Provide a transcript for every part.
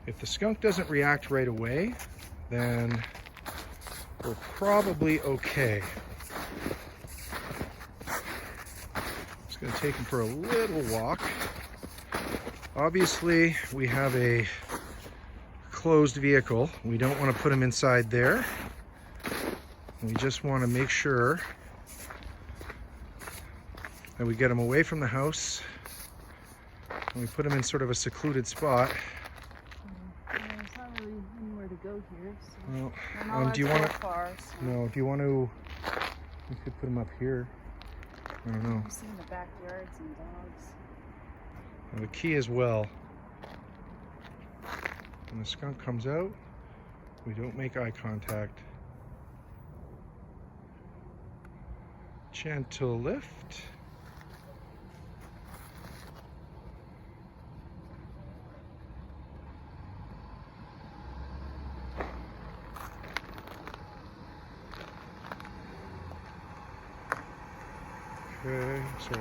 If the skunk doesn't react right away, then we're probably okay. Just gonna take him for a little walk. Obviously, we have a closed vehicle. We don't want to put him inside there. We just want to make sure that we get him away from the house and we put him in sort of a secluded spot. There's not really anywhere to go here. So Well, do you want to? Far, so. No, if you want to, you could put him up here. I don't know. I've seen the backyards and dogs. Well, the key as well. When the skunk comes out, we don't make eye contact. Gentle lift. Okay, so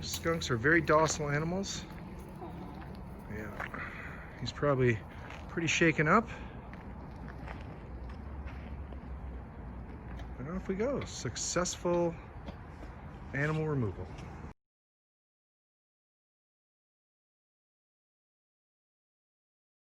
skunks are very docile animals. Yeah, he's probably pretty shaken up. And off we go. Successful animal removal.